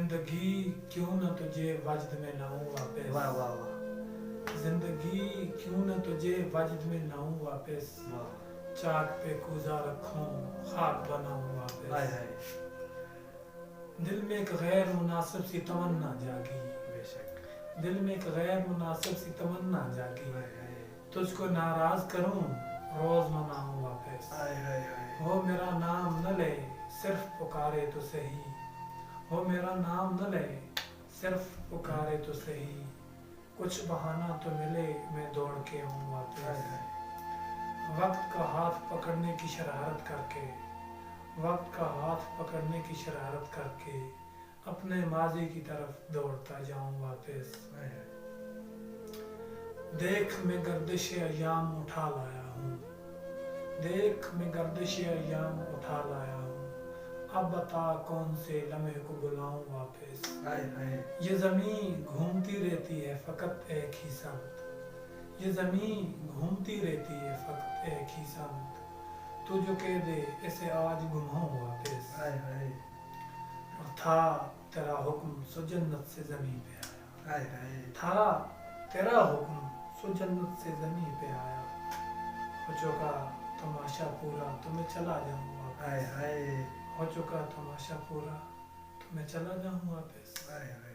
زندگی کیوں نہ تجھے وجد میں لاؤں واپس. واہ واہ واہ. زندگی کیوں نہ تجھے وجد میں لاؤں واپس. واہ. چاک پہ کوزہ رکھوں خاک بناؤں ہائے واپس. ہائے. دل میں ایک غیر مناسب سی تمنا جاگی. بے شک. دل میں ایک غیر مناسب سی تمنا جاگی. ہائے ہائے. تجھ کو ناراض کروں روز مناؤں واپس. ہائے ہائے ہائے. وہ میرا نام نہ لے صرف پکارے تو سہی. وہ میرا نام نہ لے صرف پکارے تو سہی. کچھ بہانہ تو ملے میں دوڑ کے آؤں ہائے واپس. ہائے. وقت کا ہاتھ پکڑنے کی شرارت کر کے وقت کا ہاتھ پکڑنے کی شرارت کر کے اپنے ماضی کی طرف دوڑتا جاؤں واپس. ہائے ہائے. دیکھ میں گردش ایام اٹھا لایا ہوں. دیکھ میں گردش ایام اٹھا لایا ہوں. اب بتا کون سے لمحے کو بلاؤں واپس. ہائے ہائے. یہ زمین گھومتی رہتی ہے فقط ایک ہی سمت. یہ زمین گھومتی رہتی ہے فقط ایک ہی سمت. تو جو کہہ دے اسے آج گھماؤں واپس. ہائے ہائے. اور تھا تیرا حکم سو جنت سے زمین پہ آیا. ہائے ہائے. تھا تیرا حکم سو جنت سے زمین پہ آیا. ہو چکا تماشا پورا تو میں چلا جاؤں واپس. ہائے ہائے. ہو چکا تماشا پورا تو میں چلا جاؤں واپس. ہائے ہائے.